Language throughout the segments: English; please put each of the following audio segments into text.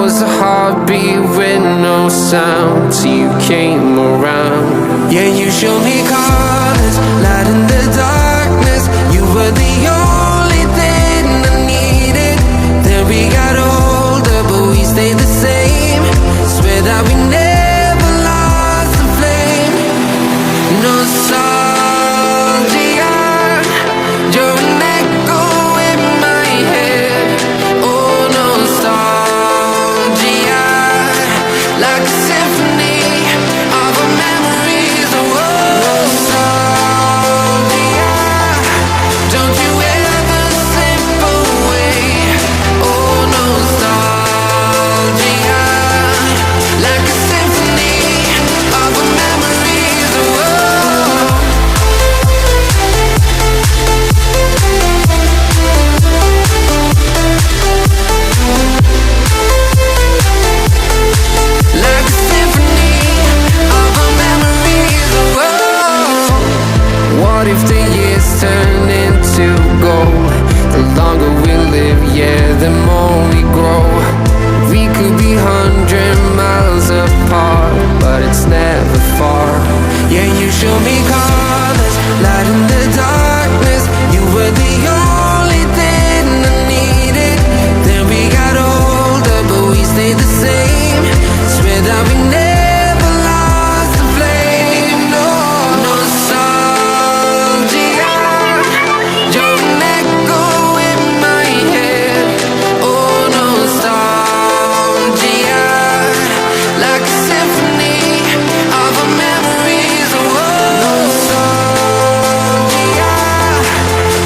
was a heartbeat with no sound till you came around. Yeah, you showed me colors, light in the darkness. You were the only thing I needed. Then we got older, but we stayed the same. Swear that we never lost the flame. Nostalgia, you're an echo in my head. Oh, nostalgia, like a symphony of our memories. Oh, nostalgia, don't you ever slip away. Oh, nostalgia, like a symphony of our memories. Oh, like a symphony of our memories. Oh, what if the years turn into gold? The longer we live, yeah, the more we grow. We could be 100 miles apart, but it's never far. Yeah, you show me colors, light in the darkness. You were the only thing I needed. Then we got older, but we stayed the same. Swear that we never lost the flame. No, nostalgia, you're an echo in my head. Oh, nostalgia, like a symphony of our memories. Oh, nostalgia,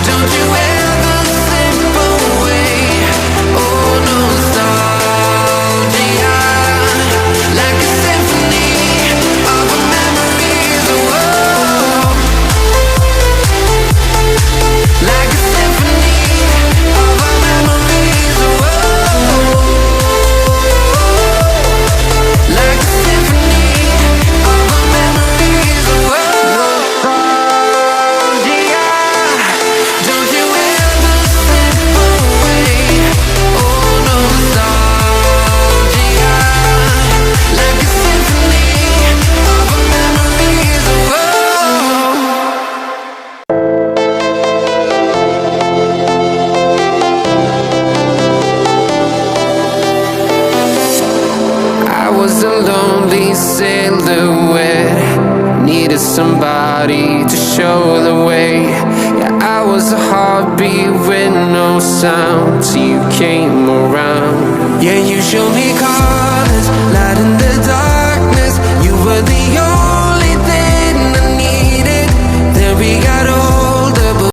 don't you ever slip away. Oh, nostalgia, like a symphony of our memories. Oh, like a symphony of our memories. Oh, like a symphony of our memories. Oh, nostalgia, don't you ever slip away. Oh, nostalgia, like a symphony of our memories. Oh, I was a lonely silhouette, needed somebody to show the way. Yeah, I was a heartbeat with no sound till you came around. Yeah, you showed me colors, light in the dark.